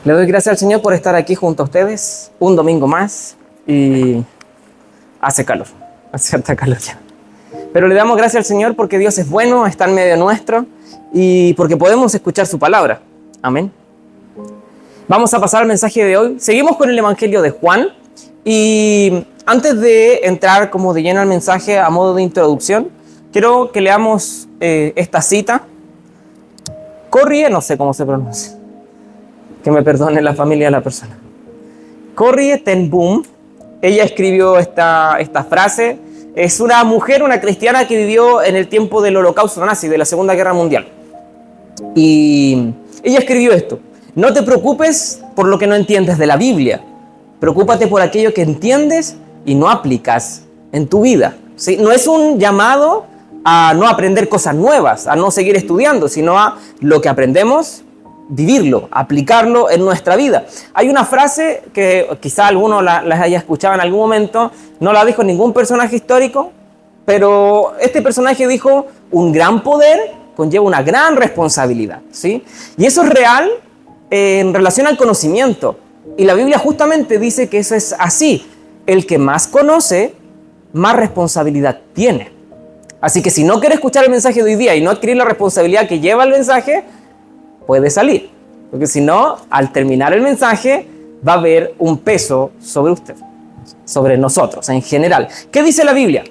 Le doy gracias al Señor por estar aquí junto a ustedes un domingo más y hace calor, hace harta calor ya. Pero le damos gracias al Señor porque Dios es bueno, está en medio nuestro y porque podemos escuchar su palabra. Amén. Vamos a pasar al mensaje de hoy. Seguimos con el Evangelio de Juan y antes de entrar como de lleno al mensaje a modo de introducción, quiero que leamos esta cita. Corrie, no sé cómo se pronuncia. Que me perdone la familia de la persona. Corrie ten Boom, ella escribió esta frase. Es una mujer, una cristiana que vivió en el tiempo del Holocausto nazi, de la Segunda Guerra Mundial. Y ella escribió esto: no te preocupes por lo que no entiendes de la Biblia. Preocúpate por aquello que entiendes y no aplicas en tu vida. ¿Sí? No es un llamado a no aprender cosas nuevas, a no seguir estudiando, sino a lo que aprendemos, vivirlo, aplicarlo en nuestra vida. Hay una frase que quizá alguno la haya escuchado en algún momento, no la dijo ningún personaje histórico, pero este personaje dijo: un gran poder conlleva una gran responsabilidad, ¿sí? Y eso es real en relación al conocimiento. Y la Biblia justamente dice que eso es así. El que más conoce, más responsabilidad tiene. Así que si no quiere escuchar el mensaje de hoy día y no adquirir la responsabilidad que lleva el mensaje, puede salir, porque si no, al terminar el mensaje va a haber un peso sobre usted, sobre nosotros en general. ¿Qué dice la Biblia?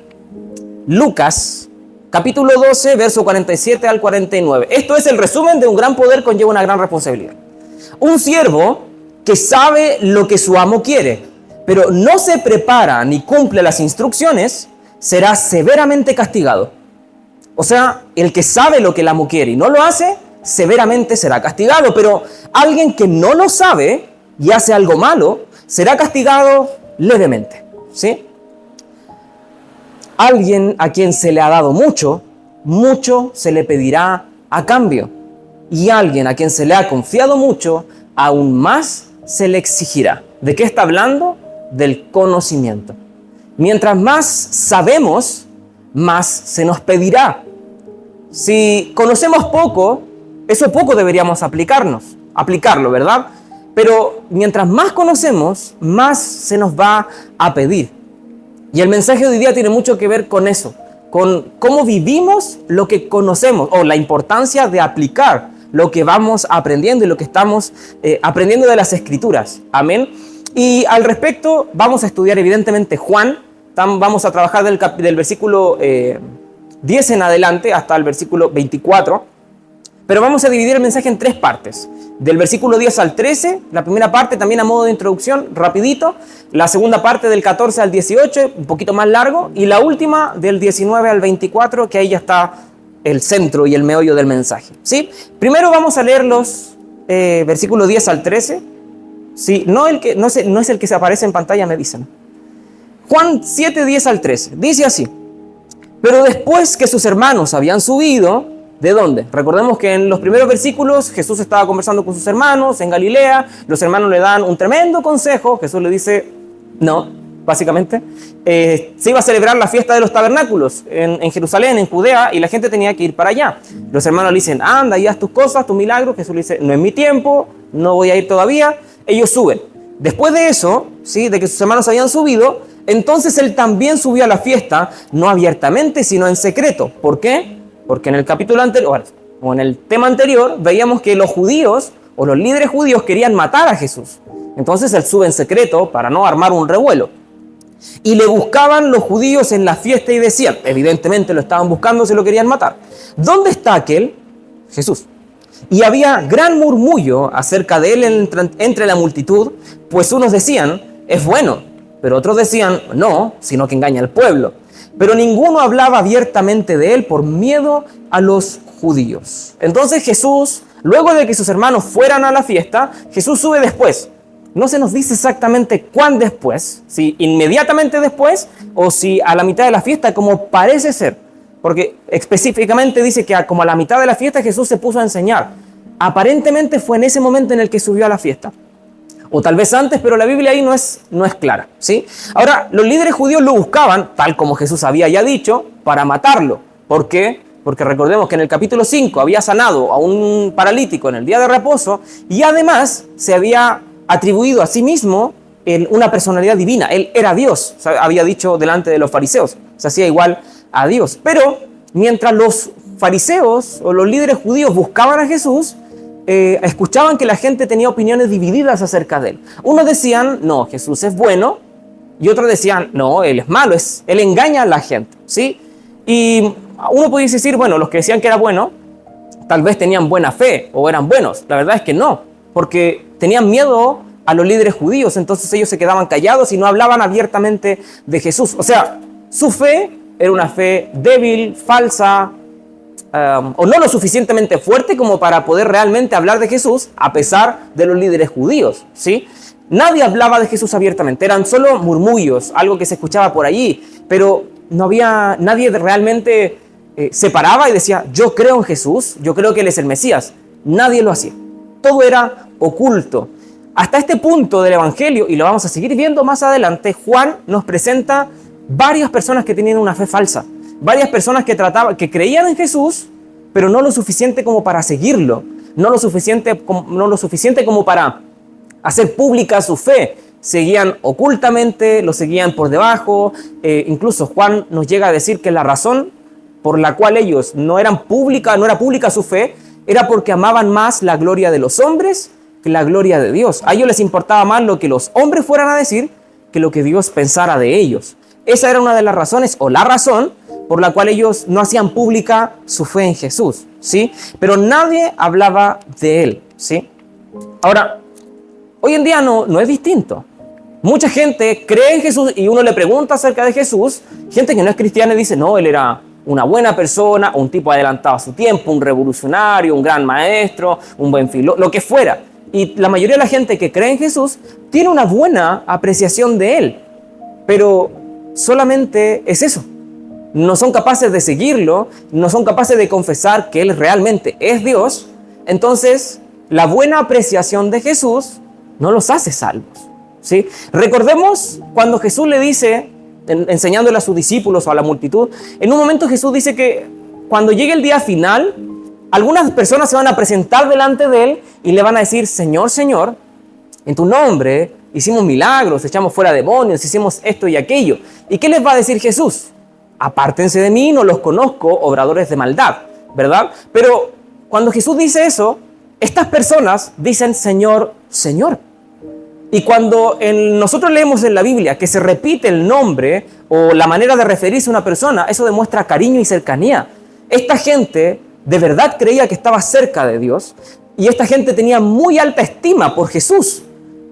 Lucas, capítulo 12, verso 47 al 49. Esto es el resumen de un gran poder conlleva una gran responsabilidad. Un siervo que sabe lo que su amo quiere, pero no se prepara ni cumple las instrucciones, será severamente castigado. O sea, el que sabe lo que el amo quiere y no lo hace, severamente será castigado, pero alguien que no lo sabe y hace algo malo, será castigado levemente, ¿sí? Alguien a quien se le ha dado mucho, mucho se le pedirá a cambio. Y alguien a quien se le ha confiado mucho, aún más se le exigirá. ¿De qué está hablando? Del conocimiento. Mientras más sabemos, más se nos pedirá. Si conocemos poco, eso poco deberíamos aplicarlo, ¿verdad? Pero mientras más conocemos, más se nos va a pedir. Y el mensaje de hoy día tiene mucho que ver con eso, con cómo vivimos lo que conocemos, o la importancia de aplicar lo que vamos aprendiendo y lo que estamos aprendiendo de las Escrituras. Amén. Y al respecto vamos a estudiar evidentemente Juan. Vamos a trabajar del versículo 10 en adelante hasta el versículo 24. Pero vamos a dividir el mensaje en tres partes. Del versículo 10 al 13, la primera parte también a modo de introducción, rapidito. La segunda parte del 14 al 18, un poquito más largo. Y la última del 19 al 24, que ahí ya está el centro y el meollo del mensaje, ¿sí? Primero vamos a leer los versículos 10 al 13. Sí, no es el que se aparece en pantalla, me dicen. Juan 7, 10 al 13. Dice así: pero después que sus hermanos habían subido... ¿De dónde? Recordemos que en los primeros versículos Jesús estaba conversando con sus hermanos en Galilea. Los hermanos le dan un tremendo consejo. Jesús le dice no, básicamente. Se iba a celebrar la fiesta de los tabernáculos en Jerusalén, en Judea, y la gente tenía que ir para allá. Los hermanos le dicen: anda y haz tus cosas, tus milagros. Jesús le dice: no es mi tiempo, no voy a ir todavía. Ellos suben. Después de eso, ¿sí?, de que sus hermanos habían subido, entonces él también subió a la fiesta, no abiertamente, sino en secreto. ¿Por qué? Porque en el capítulo anterior, o en el tema anterior, veíamos que los judíos, o los líderes judíos, querían matar a Jesús. Entonces él sube en secreto para no armar un revuelo. Y le buscaban los judíos en la fiesta y decían, evidentemente lo estaban buscando, se lo querían matar: ¿dónde está aquel? Jesús. Y había gran murmullo acerca de él entre la multitud, pues unos decían: es bueno, pero otros decían: no, sino que engaña al pueblo. Pero ninguno hablaba abiertamente de él por miedo a los judíos. Entonces Jesús, luego de que sus hermanos fueran a la fiesta, Jesús sube después. No se nos dice exactamente cuán después, si inmediatamente después o si a la mitad de la fiesta, como parece ser. Porque específicamente dice que como a la mitad de la fiesta Jesús se puso a enseñar. Aparentemente fue en ese momento en el que subió a la fiesta. O tal vez antes, pero la Biblia ahí no es clara, ¿sí? Ahora, los líderes judíos lo buscaban, tal como Jesús había ya dicho, para matarlo. ¿Por qué? porque recordemos que en el capítulo 5 había sanado a un paralítico en el día de reposo y además se había atribuido a sí mismo una personalidad divina. Él era Dios, había dicho delante de los fariseos, se hacía igual a Dios. Pero mientras los fariseos o los líderes judíos buscaban a Jesús, escuchaban que la gente tenía opiniones divididas acerca de él. Unos decían, no, Jesús es bueno, y otros decían, no, él es malo, él engaña a la gente, ¿sí? Y uno podía decir, bueno, los que decían que era bueno, tal vez tenían buena fe o eran buenos. La verdad es que no, porque tenían miedo a los líderes judíos, entonces ellos se quedaban callados y no hablaban abiertamente de Jesús. O sea, su fe era una fe débil, falsa, o no lo suficientemente fuerte como para poder realmente hablar de Jesús a pesar de los líderes judíos, ¿sí? Nadie hablaba de Jesús abiertamente, eran solo murmullos, algo que se escuchaba por allí, pero no había nadie realmente se paraba y decía, yo creo en Jesús, yo creo que Él es el Mesías. Nadie lo hacía, todo era oculto. Hasta este punto del Evangelio, y lo vamos a seguir viendo más adelante, Juan nos presenta varias personas que tenían una fe falsa, varias personas que creían en Jesús, pero no lo suficiente como para seguirlo, no lo suficiente como para hacer pública su fe. Seguían ocultamente, lo seguían por debajo. Incluso Juan nos llega a decir que la razón por la cual ellos no era pública su fe, era porque amaban más la gloria de los hombres que la gloria de Dios. A ellos les importaba más lo que los hombres fueran a decir que lo que Dios pensara de ellos. Esa era una de las razones, o la razón, por la cual ellos no hacían pública su fe en Jesús, ¿sí? Pero nadie hablaba de Él, ¿sí? Ahora, hoy en día no es distinto. Mucha gente cree en Jesús y uno le pregunta acerca de Jesús. Gente que no es cristiana y dice, no, Él era una buena persona, un tipo adelantado a su tiempo, un revolucionario, un gran maestro, un buen filósofo, lo que fuera. Y la mayoría de la gente que cree en Jesús tiene una buena apreciación de Él. Pero solamente es eso. No son capaces de seguirlo, no son capaces de confesar que Él realmente es Dios. Entonces, la buena apreciación de Jesús no los hace salvos, ¿sí? Recordemos cuando Jesús le dice, enseñándole a sus discípulos o a la multitud, en un momento Jesús dice que cuando llegue el día final, algunas personas se van a presentar delante de Él y le van a decir, Señor, Señor, en tu nombre hicimos milagros, echamos fuera demonios, hicimos esto y aquello. ¿Y qué les va a decir Jesús? Apártense de mí, no los conozco, obradores de maldad, ¿verdad? Pero cuando Jesús dice eso, estas personas dicen Señor, Señor. Y cuando nosotros leemos en la Biblia que se repite el nombre o la manera de referirse a una persona, eso demuestra cariño y cercanía. Esta gente de verdad creía que estaba cerca de Dios y esta gente tenía muy alta estima por Jesús.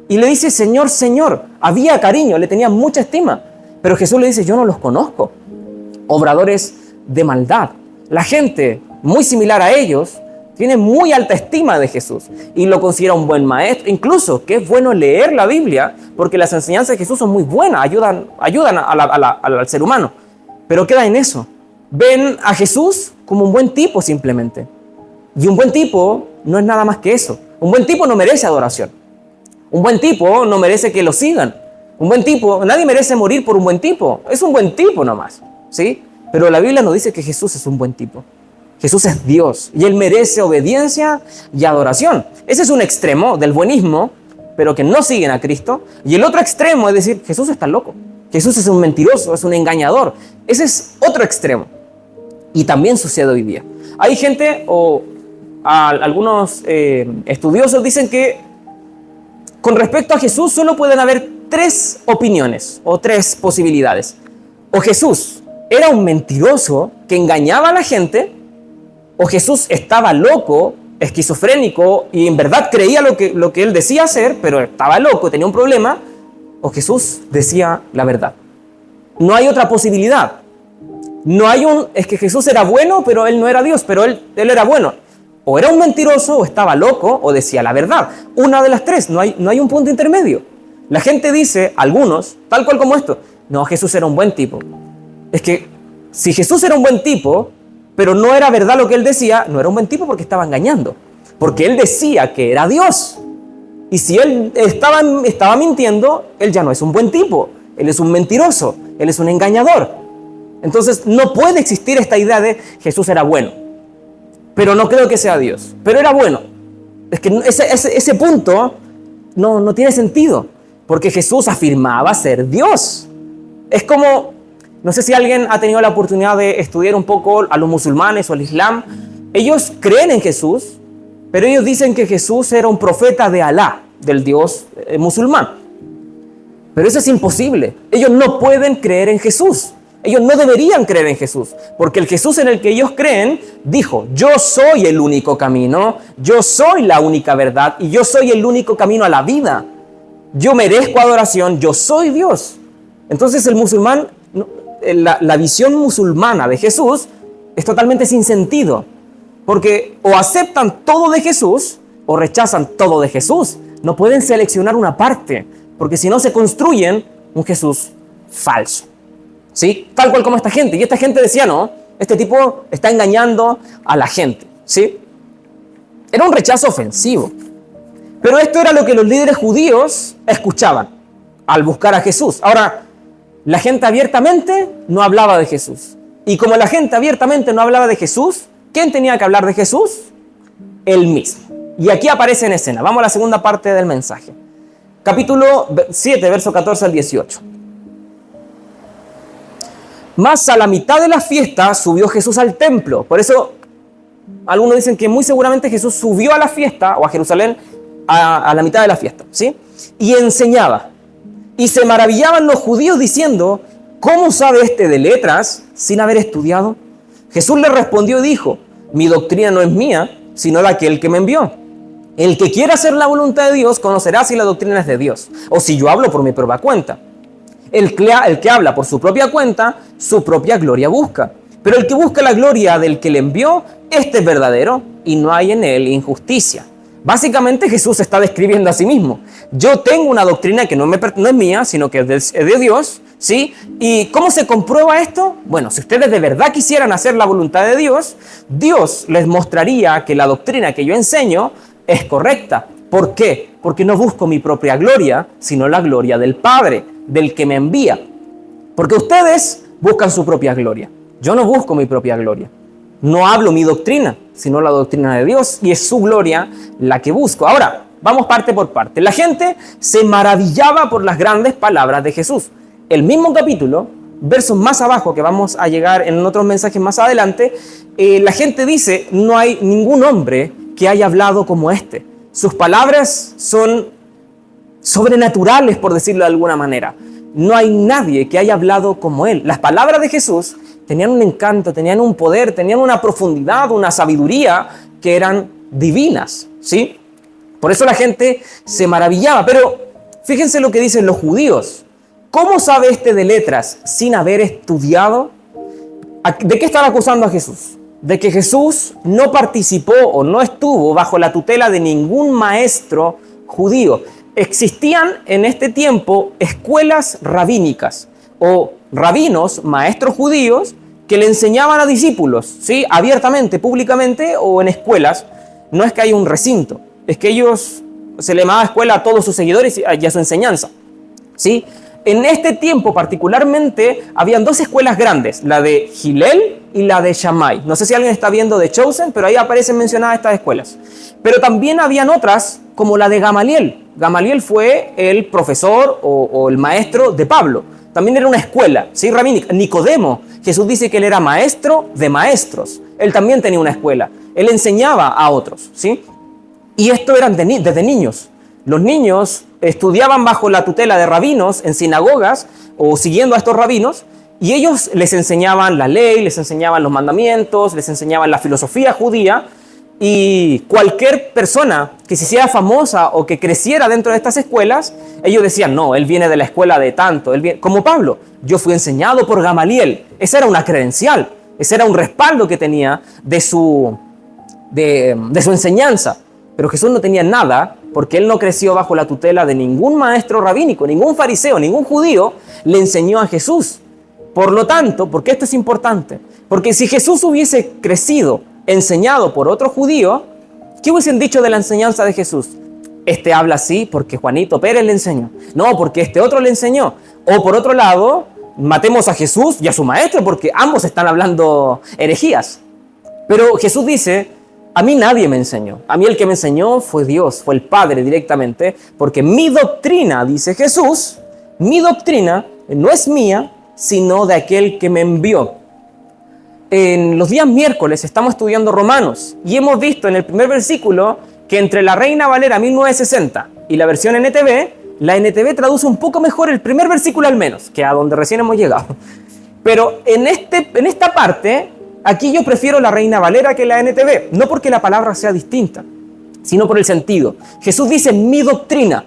Y le dice Señor, Señor. Había cariño, le tenía mucha estima. Pero Jesús le dice, yo no los conozco. Obradores de maldad. La gente muy similar a ellos tiene muy alta estima de Jesús y lo considera un buen maestro. Incluso que es bueno leer la Biblia porque las enseñanzas de Jesús son muy buenas, ayudan al ser humano. Pero queda en eso. Ven a Jesús como un buen tipo simplemente. Y un buen tipo no es nada más que eso. Un buen tipo no merece adoración. Un buen tipo no merece que lo sigan. Un buen tipo, nadie merece morir por un buen tipo. Es un buen tipo nomás, ¿sí? Pero la Biblia nos dice que Jesús es un buen tipo. Jesús es Dios y Él merece obediencia y adoración. Ese es un extremo del buenismo, pero que no siguen a Cristo. Y el otro extremo es decir, Jesús está loco. Jesús es un mentiroso, es un engañador. Ese es otro extremo. Y también sucede hoy día. Hay gente, algunos estudiosos dicen que con respecto a Jesús solo pueden haber tres opiniones o tres posibilidades. O Jesús era un mentiroso que engañaba a la gente, o Jesús estaba loco, esquizofrénico y en verdad creía lo que él decía hacer, pero estaba loco, tenía un problema, o Jesús decía la verdad. No hay otra posibilidad. Es que Jesús era bueno, pero Él no era Dios, pero él era bueno. O era un mentiroso, o estaba loco, o decía la verdad. Una de las tres, no hay un punto intermedio. La gente dice, algunos, tal cual como esto, no, Jesús era un buen tipo. Es que si Jesús era un buen tipo, pero no era verdad lo que Él decía, no era un buen tipo porque estaba engañando. Porque Él decía que era Dios. Y si Él estaba mintiendo, Él ya no es un buen tipo. Él es un mentiroso, Él es un engañador. Entonces no puede existir esta idea de Jesús era bueno, pero no creo que sea Dios, pero era bueno. Es que ese punto no tiene sentido, porque Jesús afirmaba ser Dios. Es como, no sé si alguien ha tenido la oportunidad de estudiar un poco a los musulmanes o al Islam. Ellos creen en Jesús, pero ellos dicen que Jesús era un profeta de Alá, del Dios musulmán. Pero eso es imposible. Ellos no pueden creer en Jesús. Ellos no deberían creer en Jesús, porque el Jesús en el que ellos creen dijo: yo soy el único camino, yo soy la única verdad y yo soy el único camino a la vida. Yo merezco adoración, yo soy Dios. Entonces el musulmán, la visión musulmana de Jesús es totalmente sin sentido, porque o aceptan todo de Jesús o rechazan todo de Jesús. No pueden seleccionar una parte, porque si no se construyen un Jesús falso. ¿Sí? Tal cual como esta gente. Y esta gente decía: no, este tipo está engañando a la gente. ¿Sí? Era un rechazo ofensivo. Pero esto era lo que los líderes judíos escuchaban al buscar a Jesús. Ahora, la gente abiertamente no hablaba de Jesús. Y como la gente abiertamente no hablaba de Jesús, ¿quién tenía que hablar de Jesús? Él mismo. Y aquí aparece en escena. Vamos a la segunda parte del mensaje. Capítulo 7, verso 14 al 18. Más a la mitad de la fiesta subió Jesús al templo. Por eso algunos dicen que muy seguramente Jesús subió a la fiesta o a Jerusalén a la mitad de la fiesta, ¿sí? Y enseñaba. Y se maravillaban los judíos diciendo: ¿cómo sabe este de letras sin haber estudiado? Jesús le respondió y dijo: mi doctrina no es mía, sino de aquel que me envió. El que quiera hacer la voluntad de Dios conocerá si la doctrina es de Dios, o si yo hablo por mi propia cuenta. El que habla por su propia cuenta, su propia gloria busca. Pero el que busca la gloria del que le envió, este es verdadero, y no hay en él injusticia. Básicamente Jesús está describiendo a sí mismo. Yo tengo una doctrina que no es mía, sino que es de Dios, ¿sí? ¿Y cómo se comprueba esto? Bueno, si ustedes de verdad quisieran hacer la voluntad de Dios, Dios les mostraría que la doctrina que yo enseño es correcta. ¿Por qué? Porque no busco mi propia gloria, sino la gloria del Padre, del que me envía. Porque ustedes buscan su propia gloria. Yo no busco mi propia gloria. No hablo mi doctrina, sino la doctrina de Dios, y es su gloria la que busco. Ahora, vamos parte por parte. La gente se maravillaba por las grandes palabras de Jesús. El mismo capítulo, versos más abajo, que vamos a llegar en otros mensajes más adelante, la gente dice: no hay ningún hombre que haya hablado como este. Sus palabras son sobrenaturales, por decirlo de alguna manera. No hay nadie que haya hablado como él. Las palabras de Jesús tenían un encanto, tenían un poder, tenían una profundidad, una sabiduría que eran divinas, ¿sí? Por eso la gente se maravillaba. Pero fíjense lo que dicen los judíos. ¿Cómo sabe este de letras sin haber estudiado? ¿De qué están acusando a Jesús? De que Jesús no participó o no estuvo bajo la tutela de ningún maestro judío. Existían en este tiempo escuelas rabínicas o rabinos, maestros judíos, que le enseñaban a discípulos, ¿sí? Abiertamente, públicamente o en escuelas. No es que haya un recinto, es que ellos se le llamaba escuela a todos sus seguidores y a su enseñanza, ¿sí? En este tiempo particularmente habían dos escuelas grandes, la de Hillel y la de Shammai. No sé si alguien está viendo The Chosen, pero ahí aparecen mencionadas estas escuelas. Pero también habían otras como la de Gamaliel. Gamaliel fue el profesor o el maestro de Pablo. También era una escuela, ¿sí? Rabínica. Nicodemo, Jesús dice que él era maestro de maestros. Él también tenía una escuela. Él enseñaba a otros, ¿sí? Y esto eran desde niños. Los niños estudiaban bajo la tutela de rabinos en sinagogas o siguiendo a estos rabinos, y ellos les enseñaban la ley, les enseñaban los mandamientos, les enseñaban la filosofía judía, y cualquier persona que se hiciera famosa o que creciera dentro de estas escuelas, ellos decían: no, él viene de la escuela de tanto, como Pablo, yo fui enseñado por Gamaliel. Esa era una credencial, ese era un respaldo que tenía de su enseñanza. Pero Jesús no tenía nada, porque él no creció bajo la tutela de ningún maestro rabínico, ningún fariseo, ningún judío le enseñó a Jesús. Por lo tanto, ¿por qué esto es importante? Porque si Jesús hubiese crecido enseñado por otro judío, ¿qué hubiesen dicho de la enseñanza de Jesús? Este habla así porque Juanito Pérez le enseñó. No, porque este otro le enseñó. O por otro lado, matemos a Jesús y a su maestro, porque ambos están hablando herejías. Pero Jesús dice, a mí nadie me enseñó. A mí el que me enseñó fue Dios, fue el Padre directamente, porque mi doctrina, dice Jesús, mi doctrina no es mía, sino de aquel que me envió. En los días miércoles estamos estudiando Romanos y hemos visto en el primer versículo que entre la Reina Valera 1960 y la versión NTV, la NTV traduce un poco mejor el primer versículo al menos, que a donde recién hemos llegado. Pero en esta parte, aquí yo prefiero la Reina Valera que la NTV, no porque la palabra sea distinta, sino por el sentido. Jesús dice mi doctrina,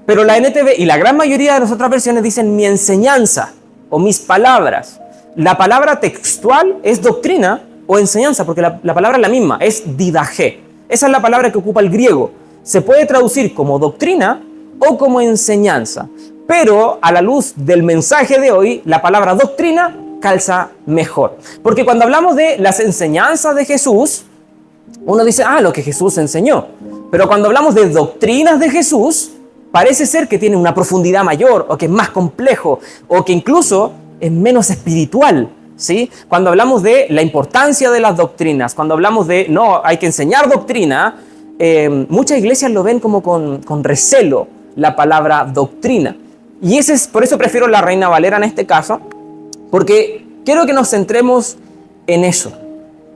pero la NTV y la gran mayoría de las otras versiones dicen mi enseñanza o mis palabras. La palabra textual es doctrina o enseñanza, porque la palabra es la misma, es didaje. Esa es la palabra que ocupa el griego. Se puede traducir como doctrina o como enseñanza. Pero a la luz del mensaje de hoy, la palabra doctrina calza mejor. Porque cuando hablamos de las enseñanzas de Jesús, uno dice, lo que Jesús enseñó. Pero cuando hablamos de doctrinas de Jesús, parece ser que tiene una profundidad mayor, o que es más complejo, o que incluso es menos espiritual, ¿sí? Cuando hablamos de la importancia de las doctrinas, cuando hablamos de, no, hay que enseñar doctrina, muchas iglesias lo ven como con recelo, la palabra doctrina. Y por eso prefiero la Reina Valera en este caso, porque quiero que nos centremos en eso.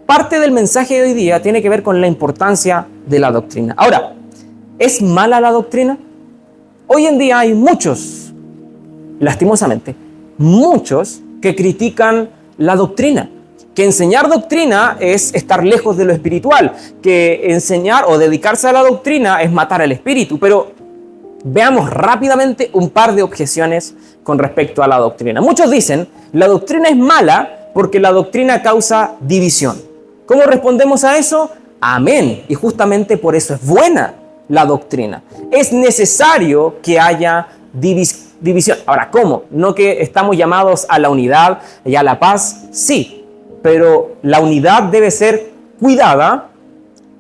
Parte del mensaje de hoy día tiene que ver con la importancia de la doctrina. Ahora, ¿es mala la doctrina? Hoy en día hay muchos, lastimosamente, muchos que critican la doctrina, que enseñar doctrina es estar lejos de lo espiritual, que enseñar o dedicarse a la doctrina es matar al espíritu. Pero veamos rápidamente un par de objeciones con respecto a la doctrina. Muchos dicen, la doctrina es mala porque la doctrina causa división. ¿Cómo respondemos a eso? Amén. Y justamente por eso es buena la doctrina. Es necesario que haya división. Ahora, ¿cómo? ¿No que estamos llamados a la unidad y a la paz? Sí, pero la unidad debe ser cuidada,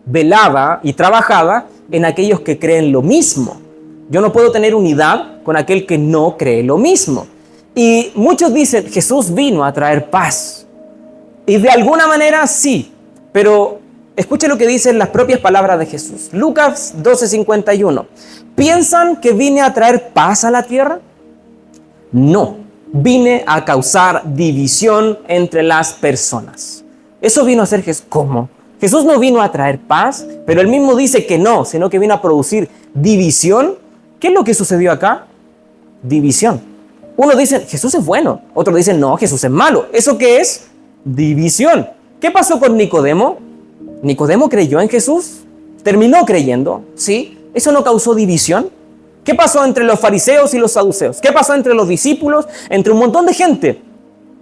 velada y trabajada en aquellos que creen lo mismo. Yo no puedo tener unidad con aquel que no cree lo mismo. Y muchos dicen, Jesús vino a traer paz. Y de alguna manera sí, pero escuche lo que dicen las propias palabras de Jesús. Lucas 12:51. ¿Piensan que vine a traer paz a la tierra? No, vine a causar división entre las personas. Eso vino a hacer Jesús. ¿Cómo? Jesús no vino a traer paz, pero él mismo dice que no, sino que vino a producir división. ¿Qué es lo que sucedió acá? División. Unos dicen, Jesús es bueno. Otros dicen, no, Jesús es malo. ¿Eso qué es? División. ¿Qué pasó con Nicodemo? Nicodemo creyó en Jesús, terminó creyendo, ¿sí? ¿Eso no causó división? ¿Qué pasó entre los fariseos y los saduceos? ¿Qué pasó entre los discípulos, entre un montón de gente?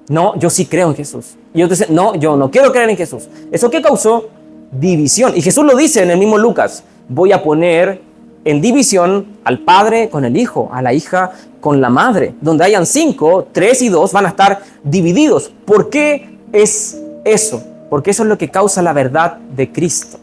No, yo sí creo en Jesús. Y otros dicen, no, yo no quiero creer en Jesús. ¿Eso qué causó? División. Y Jesús lo dice en el mismo Lucas, voy a poner en división al padre con el hijo, a la hija con la madre. Donde hayan 5, 3 y 2 van a estar divididos. ¿Por qué es eso? Porque eso es lo que causa la verdad de Cristo.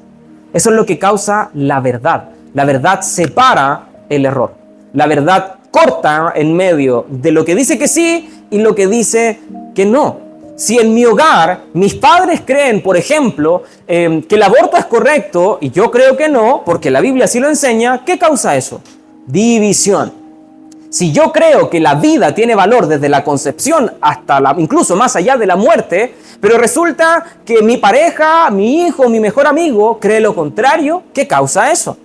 Eso es lo que causa la verdad. La verdad separa el error. La verdad corta en medio de lo que dice que sí y lo que dice que no. Si en mi hogar mis padres creen, por ejemplo, que el aborto es correcto y yo creo que no, porque la Biblia sí lo enseña, ¿qué causa eso? División. Si yo creo que la vida tiene valor desde la concepción hasta incluso más allá de la muerte, pero resulta que mi pareja, mi hijo, mi mejor amigo cree lo contrario, ¿qué causa eso?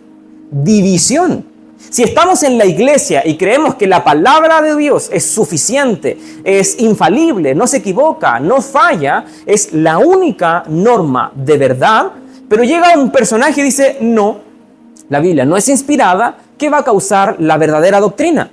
División. Si estamos en la iglesia y creemos que la palabra de Dios es suficiente, es infalible, no se equivoca, no falla, es la única norma de verdad, pero llega un personaje y dice, no, la Biblia no es inspirada, ¿qué va a causar la verdadera doctrina?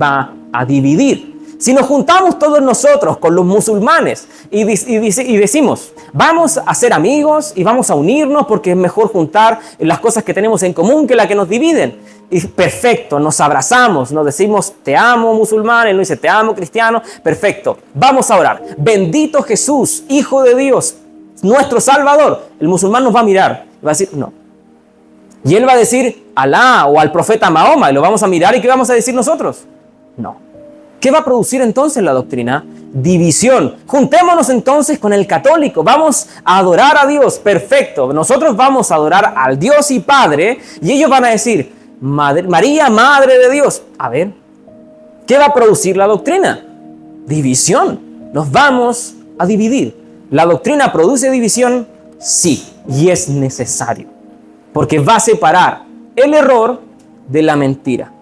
Va a dividir. Si nos juntamos todos nosotros con los musulmanes y decimos, vamos a ser amigos y vamos a unirnos porque es mejor juntar las cosas que tenemos en común que las que nos dividen. Y perfecto, nos abrazamos, nos decimos, te amo musulmán, él nos dice, te amo cristiano, perfecto. Vamos a orar. Bendito Jesús, Hijo de Dios, nuestro Salvador. El musulmán nos va a mirar y va a decir, no. Y él va a decir, Alá o al profeta Mahoma, y lo vamos a mirar y ¿qué vamos a decir nosotros? No. ¿Qué va a producir entonces la doctrina? División. Juntémonos entonces con el católico. Vamos a adorar a Dios. Perfecto. Nosotros vamos a adorar al Dios y Padre. Y ellos van a decir, María, Madre de Dios. A ver, ¿qué va a producir la doctrina? División. Nos vamos a dividir. ¿La doctrina produce división? Sí. Y es necesario. Porque va a separar el error de la mentira.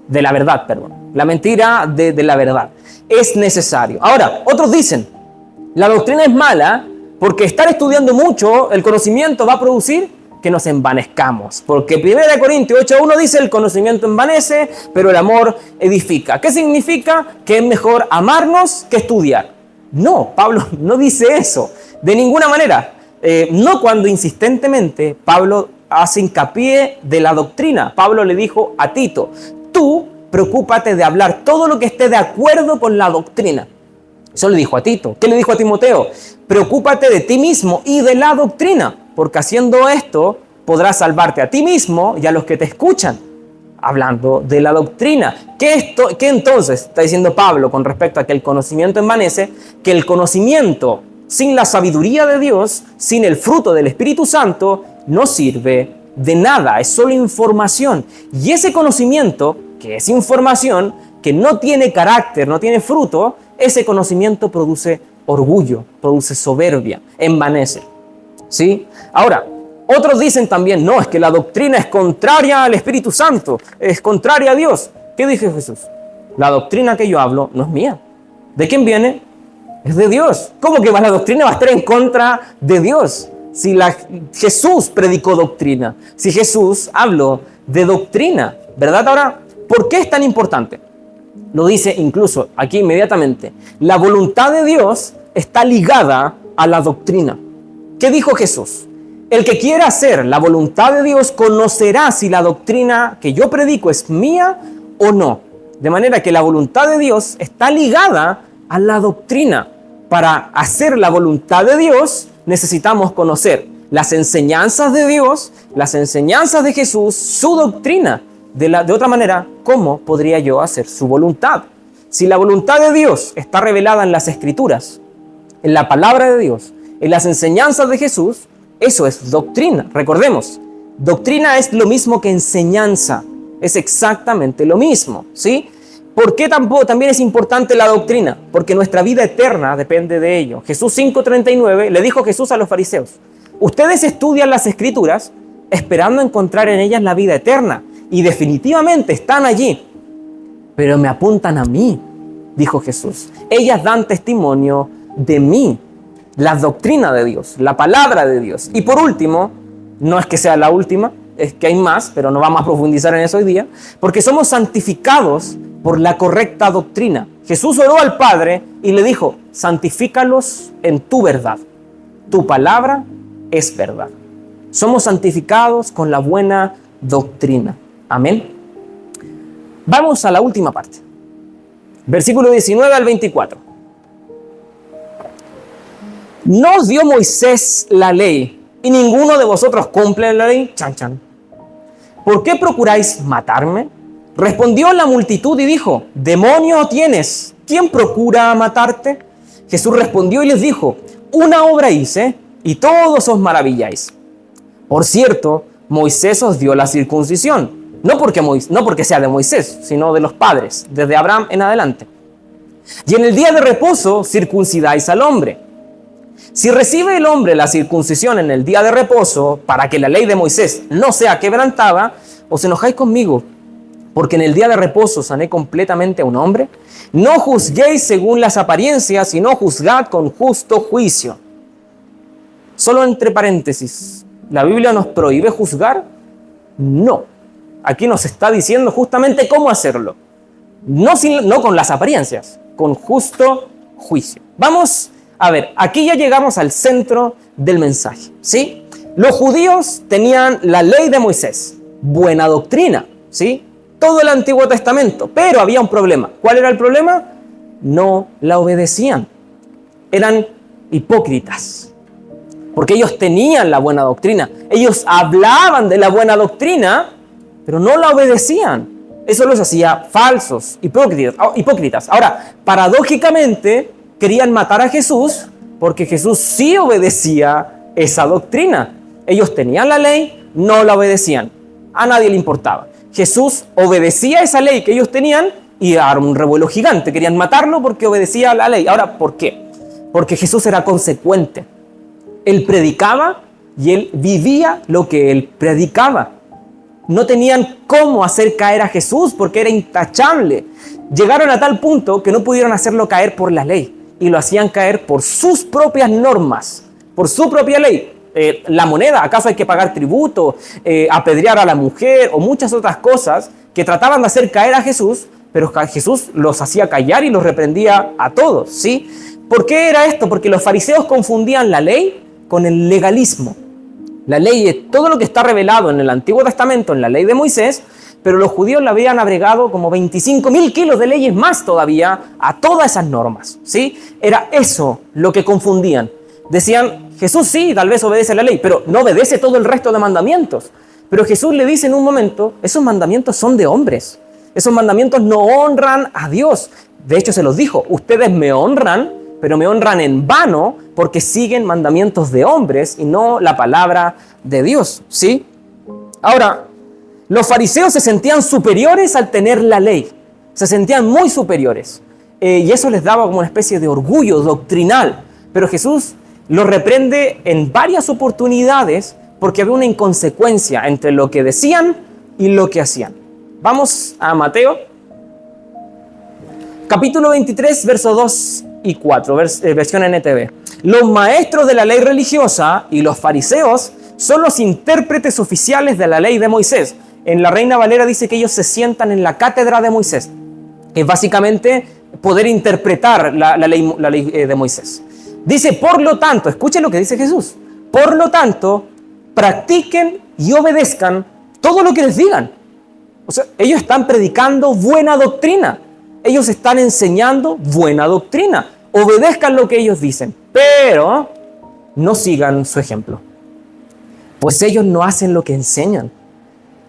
De la verdad, perdón. La mentira de la verdad. Es necesario. Ahora, otros dicen, la doctrina es mala porque estar estudiando mucho, el conocimiento va a producir que nos envanezcamos. Porque 1 Corintios 8:1 dice, el conocimiento envanece, pero el amor edifica. ¿Qué significa? Que es mejor amarnos que estudiar. No, Pablo no dice eso. De ninguna manera. No cuando insistentemente Pablo hace hincapié de la doctrina. Pablo le dijo a Tito, tú preocúpate de hablar todo lo que esté de acuerdo con la doctrina. Eso le dijo a Tito. ¿Qué le dijo a Timoteo? Preocúpate de ti mismo y de la doctrina, porque haciendo esto podrás salvarte a ti mismo y a los que te escuchan. Hablando de la doctrina. ¿Qué entonces está diciendo Pablo con respecto a que el conocimiento envanece? Que el conocimiento sin la sabiduría de Dios, sin el fruto del Espíritu Santo, no sirve de nada, es solo información. Y ese conocimiento, que es información, que no tiene carácter, no tiene fruto, ese conocimiento produce orgullo, produce soberbia, envanece. ¿Sí? Ahora, otros dicen también, no, es que la doctrina es contraria al Espíritu Santo, es contraria a Dios. ¿Qué dice Jesús? La doctrina que yo hablo no es mía. ¿De quién viene? Es de Dios. ¿Cómo que la doctrina va a estar en contra de Dios? Si Jesús predicó doctrina, si Jesús habló de doctrina, ¿verdad? Ahora, ¿por qué es tan importante? Lo dice incluso aquí inmediatamente. La voluntad de Dios está ligada a la doctrina. ¿Qué dijo Jesús? El que quiera hacer la voluntad de Dios conocerá si la doctrina que yo predico es mía o no. De manera que la voluntad de Dios está ligada a la doctrina. Para hacer la voluntad de Dios necesitamos conocer las enseñanzas de Dios, las enseñanzas de Jesús, su doctrina. De otra manera, ¿cómo podría yo hacer su voluntad? Si la voluntad de Dios está revelada en las Escrituras, en la palabra de Dios, en las enseñanzas de Jesús, eso es doctrina. Recordemos, doctrina es lo mismo que enseñanza. Es exactamente lo mismo, ¿sí? ¿Por qué también es importante la doctrina? Porque nuestra vida eterna depende de ello. Jesús 5:39 le dijo Jesús a los fariseos, ustedes estudian las Escrituras esperando encontrar en ellas la vida eterna y definitivamente están allí, pero me apuntan a mí, dijo Jesús. Ellas dan testimonio de mí, la doctrina de Dios, la palabra de Dios. Y por último, no es que sea la última, es que hay más, pero no vamos a profundizar en eso hoy día, porque somos santificados por la correcta doctrina. Jesús oró al Padre y le dijo, santifícalos en tu verdad. Tu palabra es verdad. Somos santificados con la buena doctrina. Amén. Vamos a la última parte. Versículo 19 al 24. ¿No os dio Moisés la ley y ninguno de vosotros cumple la ley? Chan, chan. ¿Por qué procuráis matarme? Respondió la multitud y dijo, demonio tienes, ¿quién procura matarte? Jesús respondió y les dijo, una obra hice y todos os maravilláis. Por cierto, Moisés os dio la circuncisión, no porque sea de Moisés, sino de los padres, desde Abraham en adelante. Y en el día de reposo circuncidáis al hombre. Si recibe el hombre la circuncisión en el día de reposo, para que la ley de Moisés no sea quebrantada, os enojáis conmigo, porque en el día de reposo sané completamente a un hombre. No juzguéis según las apariencias, sino juzgad con justo juicio. Solo entre paréntesis, ¿la Biblia nos prohíbe juzgar? No. Aquí nos está diciendo justamente cómo hacerlo. No con las apariencias, con justo juicio. Vamos a ver, aquí ya llegamos al centro del mensaje, ¿sí? Los judíos tenían la ley de Moisés, buena doctrina, ¿sí? Todo el Antiguo Testamento, pero había un problema. ¿Cuál era el problema? No la obedecían. Eran hipócritas, porque ellos tenían la buena doctrina. Ellos hablaban de la buena doctrina, pero no la obedecían. Eso los hacía falsos, hipócritas. Ahora, paradójicamente, querían matar a Jesús porque Jesús sí obedecía esa doctrina. Ellos tenían la ley, no la obedecían. A nadie le importaba. Jesús obedecía esa ley que ellos tenían y era un revuelo gigante. Querían matarlo porque obedecía la ley. Ahora, ¿por qué? Porque Jesús era consecuente. Él predicaba y él vivía lo que él predicaba. No tenían cómo hacer caer a Jesús porque era intachable. Llegaron a tal punto que no pudieron hacerlo caer por la ley y lo hacían caer por sus propias normas, por su propia ley. La moneda, ¿acaso hay que pagar tributo? Apedrear a la mujer o muchas otras cosas que trataban de hacer caer a Jesús, pero Jesús los hacía callar y los reprendía a todos, ¿sí? ¿Por qué era esto? Porque los fariseos confundían la ley con el legalismo. La ley es todo lo que está revelado en el Antiguo Testamento, en la ley de Moisés, pero los judíos le habían agregado como 25.000 kilos de leyes más todavía a todas esas normas, ¿sí? Era eso lo que confundían. Decían, Jesús sí, tal vez obedece la ley, pero no obedece todo el resto de mandamientos. Pero Jesús le dice en un momento, esos mandamientos son de hombres. Esos mandamientos no honran a Dios. De hecho, se los dijo, ustedes me honran, pero me honran en vano porque siguen mandamientos de hombres y no la palabra de Dios, ¿sí? Ahora, los fariseos se sentían superiores al tener la ley. Se sentían muy superiores. Y eso les daba como una especie de orgullo doctrinal. Pero Jesús los reprende en varias oportunidades porque había una inconsecuencia entre lo que decían y lo que hacían. Vamos a Mateo, capítulo 23, versos 2 y 4, versión NTV. Los maestros de la ley religiosa y los fariseos son los intérpretes oficiales de la ley de Moisés. En la Reina Valera dice que ellos se sientan en la cátedra de Moisés, que es básicamente poder interpretar la ley de Moisés. Dice, por lo tanto, escuchen lo que dice Jesús, por lo tanto, practiquen y obedezcan todo lo que les digan. O sea, ellos están predicando buena doctrina. Ellos están enseñando buena doctrina. Obedezcan lo que ellos dicen, pero no sigan su ejemplo. Pues ellos no hacen lo que enseñan.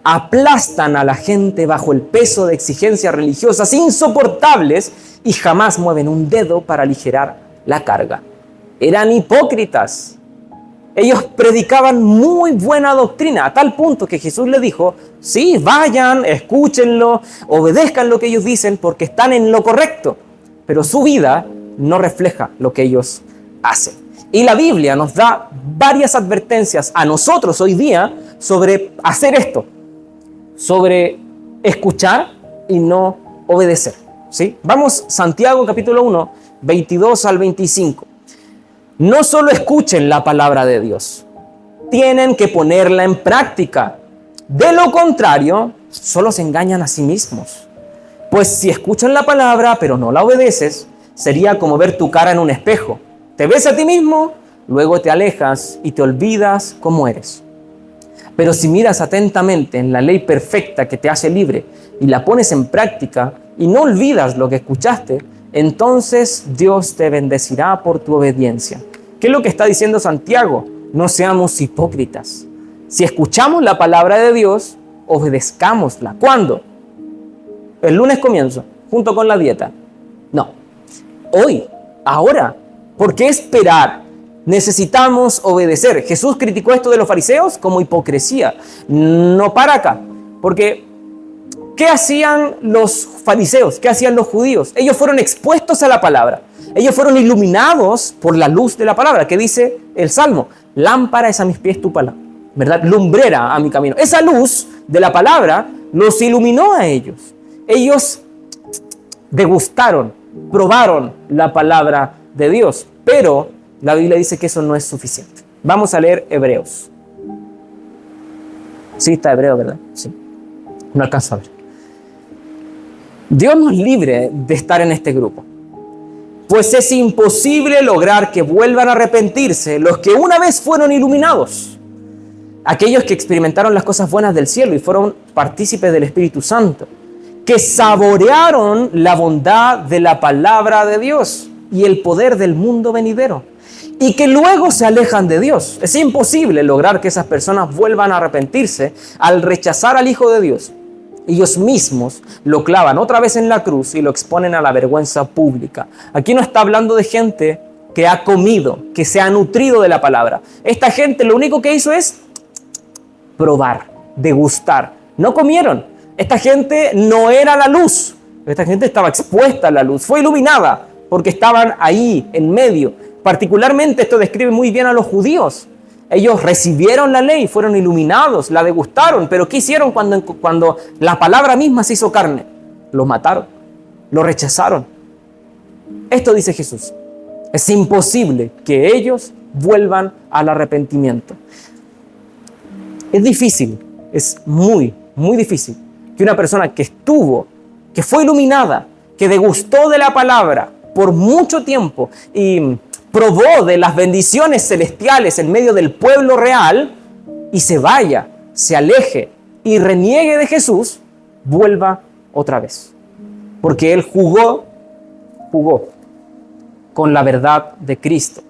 Aplastan a la gente bajo el peso de exigencias religiosas insoportables y jamás mueven un dedo para aligerar la carga. Eran hipócritas. Ellos predicaban muy buena doctrina, a tal punto que Jesús les dijo, sí, vayan, escúchenlo, obedezcan lo que ellos dicen porque están en lo correcto, pero su vida no refleja lo que ellos hacen. Y la Biblia nos da varias advertencias a nosotros hoy día sobre hacer esto, sobre escuchar y no obedecer, ¿sí? Vamos, Santiago capítulo 1, 22 al 25. No solo escuchen la palabra de Dios, tienen que ponerla en práctica. De lo contrario, solo se engañan a sí mismos. Pues si escuchan la palabra pero no la obedeces, sería como ver tu cara en un espejo. Te ves a ti mismo, luego te alejas y te olvidas cómo eres. Pero si miras atentamente en la ley perfecta que te hace libre y la pones en práctica y no olvidas lo que escuchaste, entonces Dios te bendecirá por tu obediencia. ¿Qué es lo que está diciendo Santiago? No seamos hipócritas. Si escuchamos la palabra de Dios, obedezcámosla. ¿Cuándo? El lunes comienzo, junto con la dieta. No. Hoy, ahora. ¿Por qué esperar? Necesitamos obedecer. Jesús criticó esto de los fariseos como hipocresía. No para acá. Porque, ¿qué hacían los fariseos? ¿Qué hacían los judíos? Ellos fueron expuestos a la palabra. Ellos fueron iluminados por la luz de la palabra, que dice el Salmo, lámpara es a mis pies tu palabra, ¿verdad? Lumbrera a mi camino. Esa luz de la palabra los iluminó a ellos. Ellos degustaron, probaron la palabra de Dios, pero la Biblia dice que eso no es suficiente. Vamos a leer Hebreos. Sí, está Hebreo, ¿verdad? Sí. No alcanzo a ver. Dios nos libre de estar en este grupo. Pues es imposible lograr que vuelvan a arrepentirse los que una vez fueron iluminados. Aquellos que experimentaron las cosas buenas del cielo y fueron partícipes del Espíritu Santo. Que saborearon la bondad de la palabra de Dios y el poder del mundo venidero. Y que luego se alejan de Dios. Es imposible lograr que esas personas vuelvan a arrepentirse al rechazar al Hijo de Dios. Ellos mismos lo clavan otra vez en la cruz y lo exponen a la vergüenza pública. Aquí no está hablando de gente que ha comido, que se ha nutrido de la palabra. Esta gente lo único que hizo es probar, degustar. No comieron. Esta gente no era la luz. Esta gente estaba expuesta a la luz. Fue iluminada porque estaban ahí en medio. Particularmente esto describe muy bien a los judíos. Ellos recibieron la ley, fueron iluminados, la degustaron, pero ¿qué hicieron cuando la palabra misma se hizo carne? Los mataron, los rechazaron. Esto dice Jesús. Es imposible que ellos vuelvan al arrepentimiento. Es difícil, es muy, muy difícil que una persona que fue iluminada, que degustó de la palabra por mucho tiempo y probó de las bendiciones celestiales en medio del pueblo real y se vaya, se aleje y reniegue de Jesús, vuelva otra vez. Porque él jugó con la verdad de Cristo.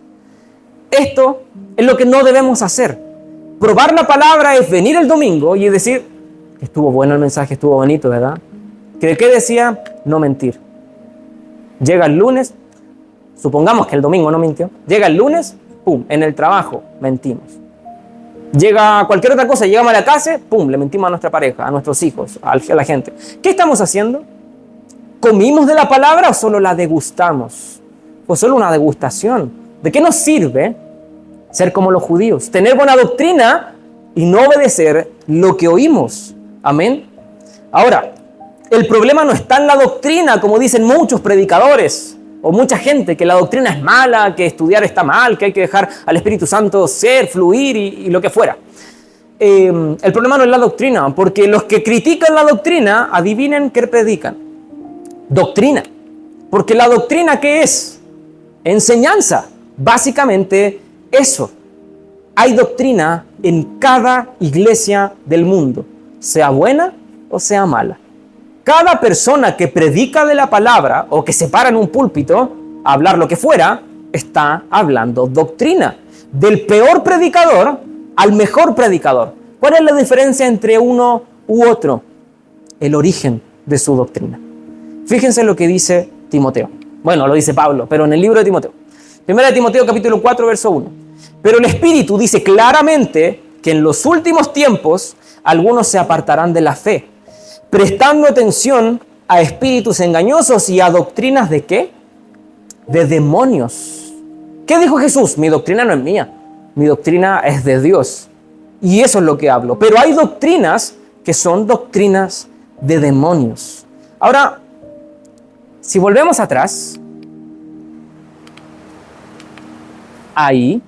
Esto es lo que no debemos hacer. Probar la palabra es venir el domingo y decir, estuvo bueno el mensaje, estuvo bonito, ¿verdad? ¿Qué decía? No mentir. Llega el lunes, supongamos que el domingo no mintió. Llega el lunes, pum, en el trabajo, mentimos. Llega cualquier otra cosa, llegamos a la casa, pum, le mentimos a nuestra pareja, a nuestros hijos, a la gente. ¿Qué estamos haciendo? ¿Comimos de la palabra o solo la degustamos? O solo una degustación. ¿De qué nos sirve ser como los judíos? Tener buena doctrina y no obedecer lo que oímos. Amén. Ahora, el problema no está en la doctrina, como dicen muchos predicadores o mucha gente, que la doctrina es mala, que estudiar está mal, que hay que dejar al Espíritu Santo ser, fluir y lo que fuera. El problema no es la doctrina, porque los que critican la doctrina, adivinen qué predican. Doctrina. Porque la doctrina, ¿qué es? Enseñanza. Básicamente eso. Hay doctrina en cada iglesia del mundo, sea buena o sea mala. Cada persona que predica de la palabra o que se para en un púlpito a hablar lo que fuera, está hablando doctrina. Del peor predicador al mejor predicador. ¿Cuál es la diferencia entre uno u otro? El origen de su doctrina. Fíjense lo que dice Timoteo. Bueno, lo dice Pablo, pero en el libro de Timoteo. Primera de Timoteo capítulo 4, verso 1. Pero el Espíritu dice claramente que en los últimos tiempos algunos se apartarán de la fe, prestando atención a espíritus engañosos y a doctrinas ¿de qué? De demonios. ¿Qué dijo Jesús? Mi doctrina no es mía, mi doctrina es de Dios. Y eso es lo que hablo. Pero hay doctrinas que son doctrinas de demonios. Ahora, si volvemos atrás, ahí,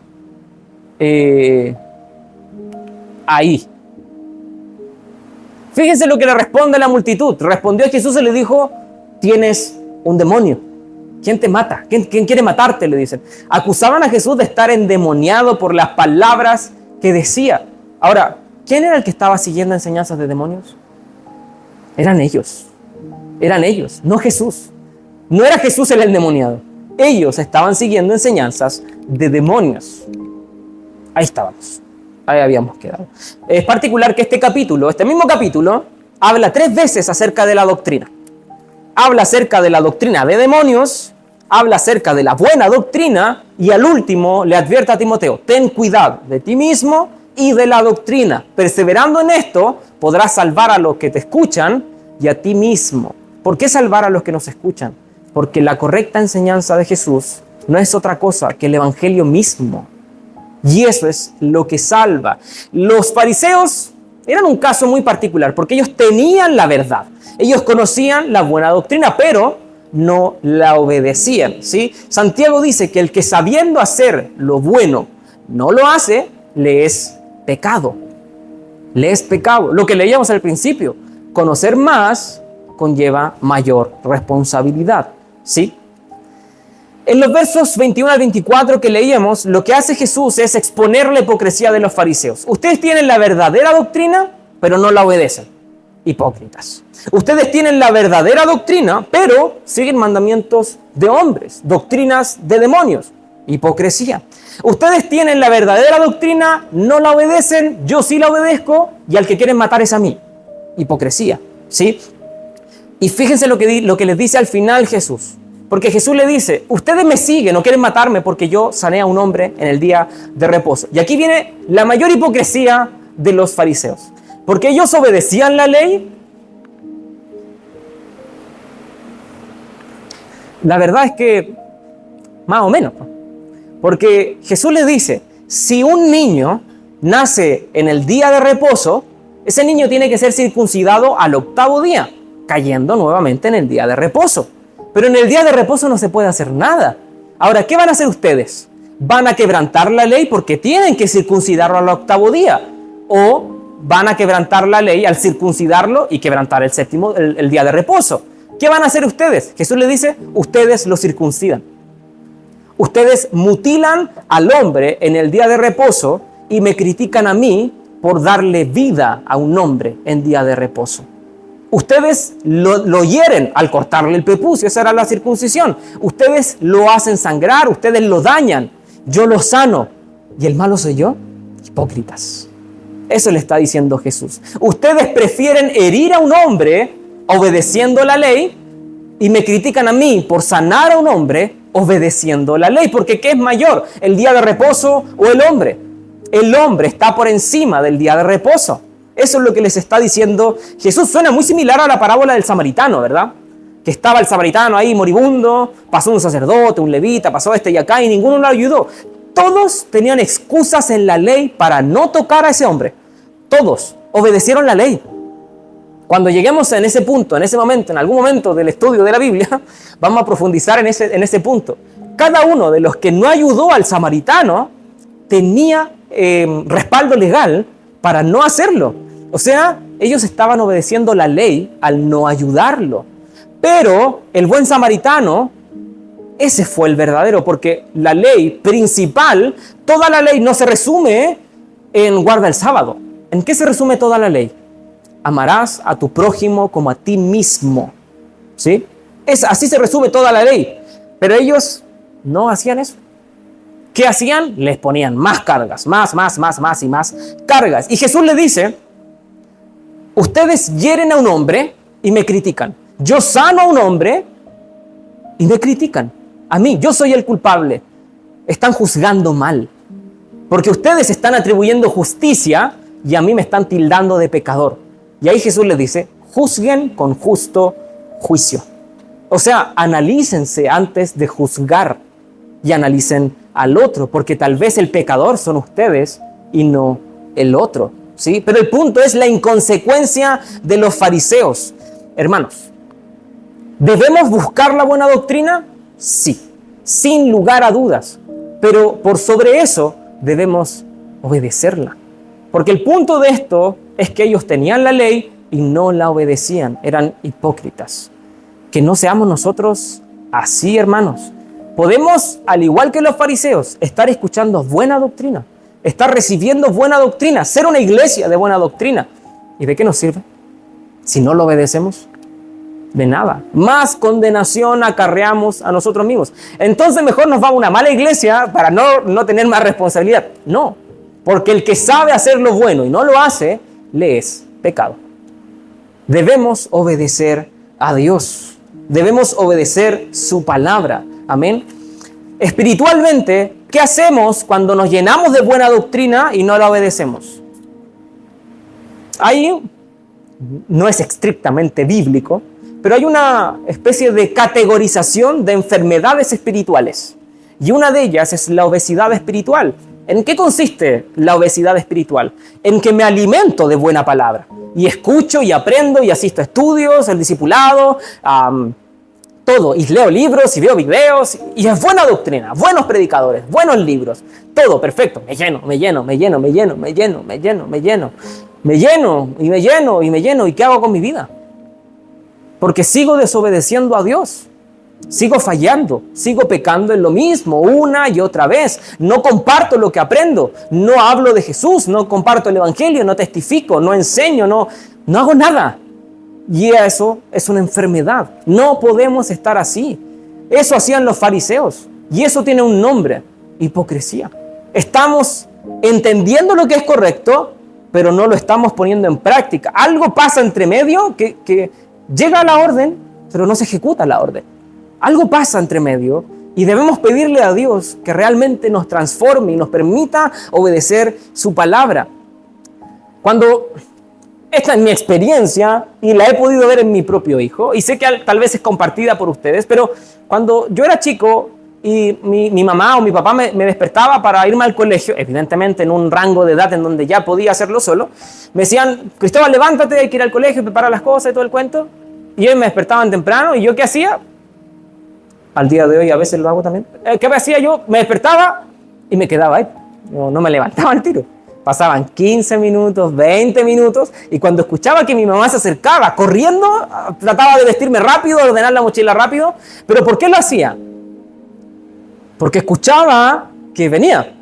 fíjense lo que le responde la multitud. Respondió a Jesús y le dijo, tienes un demonio. ¿Quién te mata? ¿Quién quiere matarte? Le dicen. Acusaban a Jesús de estar endemoniado por las palabras que decía. Ahora, ¿quién era el que estaba siguiendo enseñanzas de demonios? Eran ellos, no Jesús. No era Jesús el endemoniado. Ellos estaban siguiendo enseñanzas de demonios. Ahí estábamos. Ahí habíamos quedado. Es particular que este mismo capítulo, habla 3 veces acerca de la doctrina. Habla acerca de la doctrina de demonios, habla acerca de la buena doctrina y al último le advierte a Timoteo, ten cuidado de ti mismo y de la doctrina. Perseverando en esto, podrás salvar a los que te escuchan y a ti mismo. ¿Por qué salvar a los que nos escuchan? Porque la correcta enseñanza de Jesús no es otra cosa que el evangelio mismo. Y eso es lo que salva. Los fariseos eran un caso muy particular porque ellos tenían la verdad. Ellos conocían la buena doctrina, pero no la obedecían, ¿sí? Santiago dice que el que sabiendo hacer lo bueno no lo hace, le es pecado. Le es pecado. Lo que leíamos al principio, conocer más conlleva mayor responsabilidad, ¿sí? En los versos 21 al 24 que leíamos, lo que hace Jesús es exponer la hipocresía de los fariseos. Ustedes tienen la verdadera doctrina, pero no la obedecen. Hipócritas. Ustedes tienen la verdadera doctrina, pero siguen mandamientos de hombres, doctrinas de demonios. Hipocresía. Ustedes tienen la verdadera doctrina, no la obedecen, yo sí la obedezco, y al que quieren matar es a mí. Hipocresía. ¿sí? Y fíjense lo que les dice al final Jesús. Porque Jesús le dice, ustedes me siguen, no quieren matarme porque yo sané a un hombre en el día de reposo. Y aquí viene la mayor hipocresía de los fariseos. Porque ellos obedecían la ley. La verdad es que más o menos. Porque Jesús les dice, si un niño nace en el día de reposo, ese niño tiene que ser circuncidado al 8º día, cayendo nuevamente en el día de reposo. Pero en el día de reposo no se puede hacer nada. Ahora, ¿qué van a hacer ustedes? ¿Van a quebrantar la ley porque tienen que circuncidarlo al 8º día? ¿O van a quebrantar la ley al circuncidarlo y quebrantar el día de reposo? ¿Qué van a hacer ustedes? Jesús le dice, ustedes lo circuncidan. Ustedes mutilan al hombre en el día de reposo y me critican a mí por darle vida a un hombre en día de reposo. Ustedes lo hieren al cortarle el prepucio, esa era la circuncisión. Ustedes lo hacen sangrar, ustedes lo dañan, yo lo sano. ¿Y el malo soy yo? Hipócritas. Eso le está diciendo Jesús. Ustedes prefieren herir a un hombre obedeciendo la ley y me critican a mí por sanar a un hombre obedeciendo la ley. Porque ¿qué es mayor? ¿El día de reposo o el hombre? El hombre está por encima del día de reposo. Eso es lo que les está diciendo Jesús. Suena muy similar a la parábola del samaritano, ¿verdad? Que estaba el samaritano ahí moribundo, pasó un sacerdote, un levita, pasó este y acá y ninguno lo ayudó. Todos tenían excusas en la ley para no tocar a ese hombre. Todos obedecieron la ley. Cuando lleguemos en ese punto, en ese momento, en algún momento del estudio de la Biblia, vamos a profundizar en ese punto. Cada uno de los que no ayudó al samaritano tenía respaldo legal para no hacerlo. O sea, ellos estaban obedeciendo la ley al no ayudarlo. Pero el buen samaritano, ese fue el verdadero, porque la ley principal, toda la ley no se resume en guarda el sábado. ¿En qué se resume toda la ley? Amarás a tu prójimo como a ti mismo. ¿Sí? Así se resume toda la ley. Pero ellos no hacían eso. ¿Qué hacían? Les ponían más cargas, más y más cargas. Y Jesús le dice, ustedes hieren a un hombre y me critican. Yo sano a un hombre y me critican. A mí, yo soy el culpable. Están juzgando mal. Porque ustedes están atribuyendo justicia y a mí me están tildando de pecador. Y ahí Jesús les dice, juzguen con justo juicio. O sea, analícense antes de juzgar y analicen al otro, porque tal vez el pecador son ustedes y no el otro, ¿sí? Pero el punto es la inconsecuencia de los fariseos. Hermanos, ¿debemos buscar la buena doctrina? Sí, sin lugar a dudas. Pero por sobre eso debemos obedecerla. Porque el punto de esto es que ellos tenían la ley y no la obedecían. Eran hipócritas. Que no seamos nosotros así, hermanos. Podemos, al igual que los fariseos, estar escuchando buena doctrina, estar recibiendo buena doctrina, ser una iglesia de buena doctrina. ¿Y de qué nos sirve? Si no lo obedecemos, de nada. Más condenación acarreamos a nosotros mismos. Entonces mejor nos vamos a una mala iglesia para no tener más responsabilidad. No, porque el que sabe hacer lo bueno y no lo hace, le es pecado. Debemos obedecer a Dios. Debemos obedecer su palabra. Amén. Espiritualmente, ¿qué hacemos cuando nos llenamos de buena doctrina y no la obedecemos? Ahí no es estrictamente bíblico, pero hay una especie de categorización de enfermedades espirituales. Y una de ellas es la obesidad espiritual. ¿En qué consiste la obesidad espiritual? En que me alimento de buena palabra. Y escucho y aprendo y asisto a estudios, el discipulado, todo. Y leo libros y veo videos. Y es buena doctrina, buenos predicadores, buenos libros. Todo perfecto. Me lleno. ¿Y qué hago con mi vida? Porque sigo desobedeciendo a Dios. Sigo fallando, sigo pecando en lo mismo una y otra vez. No comparto lo que aprendo, no hablo de Jesús, no comparto el evangelio, no testifico, no enseño, no hago nada. Y eso es una enfermedad. No podemos estar así. Eso hacían los fariseos y eso tiene un nombre: hipocresía. Estamos entendiendo lo que es correcto, pero no lo estamos poniendo en práctica. Algo pasa entre medio que llega a la orden, pero no se ejecuta la orden. Algo pasa entre medio y debemos pedirle a Dios que realmente nos transforme y nos permita obedecer su palabra. Esta es mi experiencia y la he podido ver en mi propio hijo, y sé que tal vez es compartida por ustedes, pero cuando yo era chico y mi mamá o mi papá me despertaba para irme al colegio, evidentemente en un rango de edad en donde ya podía hacerlo solo, me decían: Cristóbal, levántate, hay que ir al colegio, prepara las cosas y todo el cuento. Y ellos me despertaban temprano, ¿y yo qué hacía? Al día de hoy a veces lo hago también. ¿Qué hacía yo? Me despertaba y me quedaba ahí. No me levantaba al tiro. Pasaban 15 minutos, 20 minutos, y cuando escuchaba que mi mamá se acercaba corriendo, trataba de vestirme rápido, de ordenar la mochila rápido. ¿Pero por qué lo hacía? Porque escuchaba que venía.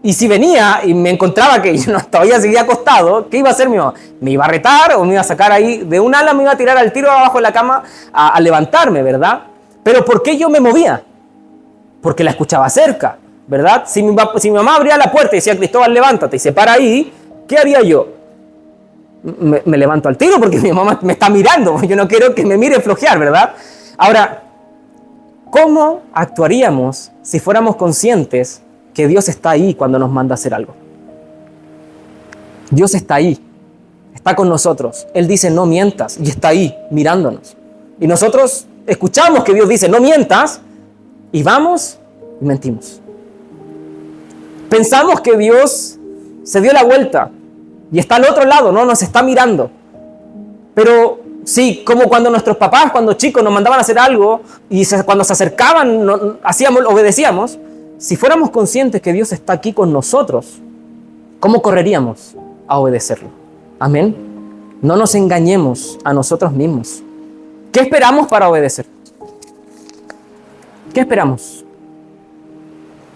Y si venía y me encontraba que yo todavía seguía acostado, ¿qué iba a hacer mi mamá? ¿Me iba a retar o me iba a sacar ahí de un ala, me iba a tirar al tiro abajo de la cama a levantarme, ¿verdad? Pero ¿por qué yo me movía? Porque la escuchaba cerca, ¿verdad? Si mi mamá abría la puerta y decía: Cristóbal, levántate, y se para ahí, ¿qué haría yo? Me levanto al tiro porque mi mamá me está mirando. Yo no quiero que me mire flojear, ¿verdad? Ahora, ¿cómo actuaríamos si fuéramos conscientes que Dios está ahí cuando nos manda a hacer algo? Dios está ahí, está con nosotros. Él dice: no mientas, y está ahí mirándonos. Y nosotros escuchamos que Dios dice: no mientas, y vamos y mentimos. Pensamos que Dios se dio la vuelta y está al otro lado, no nos está mirando. Pero sí, como cuando nuestros papás, cuando chicos, nos mandaban a hacer algo y cuando se acercaban, obedecíamos. Si fuéramos conscientes que Dios está aquí con nosotros, ¿cómo correríamos a obedecerlo? Amén. No nos engañemos a nosotros mismos. ¿Qué esperamos para obedecer? ¿Qué esperamos?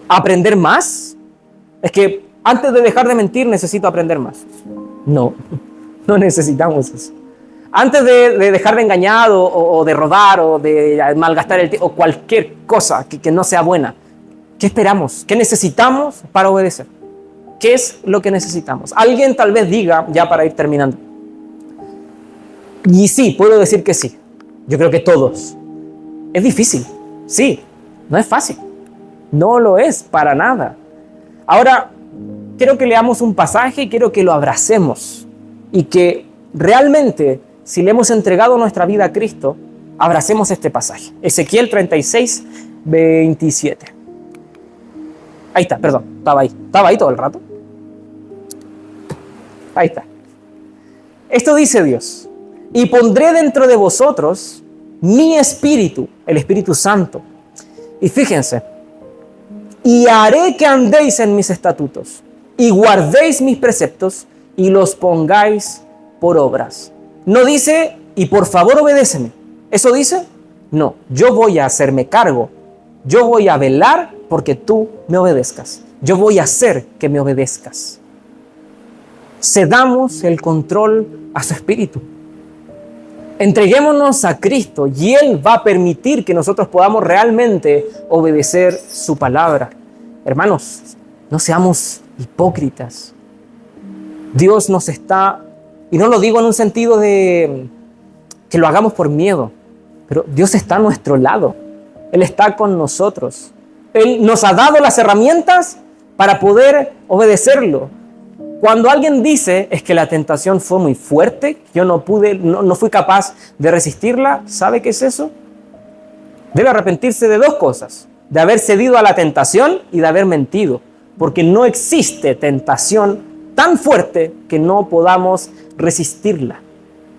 ¿Aprender más? Es que antes de dejar de mentir necesito aprender más. No necesitamos eso. Antes de dejar de engañar o de rodar o de malgastar el tiempo o cualquier cosa que no sea buena, ¿qué esperamos? ¿Qué necesitamos para obedecer? ¿Qué es lo que necesitamos? Alguien tal vez diga, ya para ir terminando, y sí, puedo decir que sí. Yo creo que todos. Es difícil, sí, no es fácil. No lo es para nada. Ahora, quiero que leamos un pasaje y quiero que lo abracemos. Y que realmente, si le hemos entregado nuestra vida a Cristo, abracemos este pasaje. Ezequiel 36, 27. Ahí está, perdón, estaba ahí todo el rato. Ahí está. Esto dice Dios: y pondré dentro de vosotros mi espíritu, el Espíritu Santo. Y fíjense: y haré que andéis en mis estatutos, y guardéis mis preceptos, y los pongáis por obras. No dice: y por favor obedéceme. ¿Eso dice? No, yo voy a hacerme cargo. Yo voy a velar porque tú me obedezcas. Yo voy a hacer que me obedezcas. Cedamos el control a su espíritu. Entreguémonos a Cristo y Él va a permitir que nosotros podamos realmente obedecer su palabra. Hermanos, no seamos hipócritas. Dios nos está, y no lo digo en un sentido de que lo hagamos por miedo, pero Dios está a nuestro lado. Él está con nosotros. Él nos ha dado las herramientas para poder obedecerlo. Cuando alguien dice: es que la tentación fue muy fuerte, yo no fui capaz de resistirla, ¿sabe qué es eso? Debe arrepentirse de dos cosas: de haber cedido a la tentación y de haber mentido. Porque no existe tentación tan fuerte que no podamos resistirla.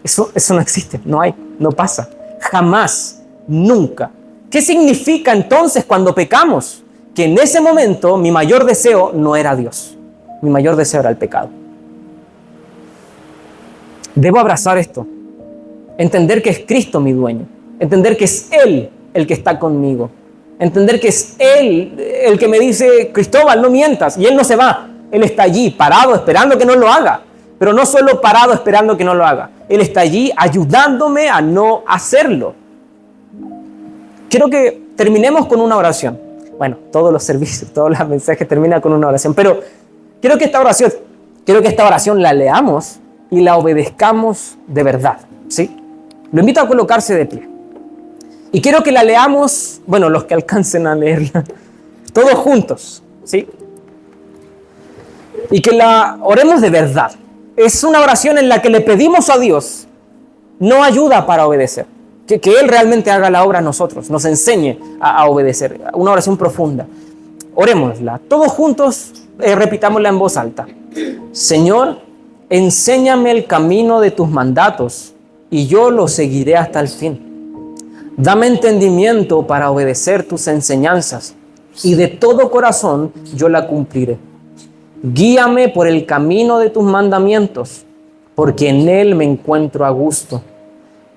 Eso no existe, no pasa. Jamás, nunca. ¿Qué significa entonces cuando pecamos? Que en ese momento mi mayor deseo no era Dios. Mi mayor deseo era el pecado. Debo abrazar esto. Entender que es Cristo mi dueño. Entender que es Él el que está conmigo. Entender que es Él el que me dice: Cristóbal, no mientas. Y Él no se va. Él está allí, parado, esperando que no lo haga. Pero no solo parado esperando que no lo haga. Él está allí ayudándome a no hacerlo. Quiero que terminemos con una oración. Bueno, todos los servicios, todos los mensajes terminan con una oración. Pero quiero que esta oración quiero que esta oración la leamos y la obedezcamos de verdad, ¿sí? Lo invito a colocarse de pie. Y quiero que la leamos, bueno, los que alcancen a leerla, todos juntos, ¿sí? Y que la oremos de verdad. Es una oración en la que le pedimos a Dios no ayuda para obedecer. Que Él realmente haga la obra a nosotros, nos enseñe a obedecer. Una oración profunda. Orémosla. Todos juntos, repitámosla en voz alta. Señor, enséñame el camino de tus mandatos y yo lo seguiré hasta el fin. Dame entendimiento para obedecer tus enseñanzas y de todo corazón yo la cumpliré. Guíame por el camino de tus mandamientos, porque en él me encuentro a gusto.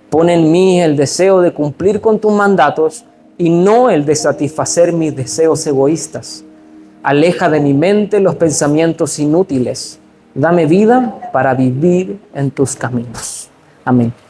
Pon en mí el deseo de cumplir con tus mandatos y no el de satisfacer mis deseos egoístas. Aleja de mi mente los pensamientos inútiles. Dame vida para vivir en tus caminos. Amén.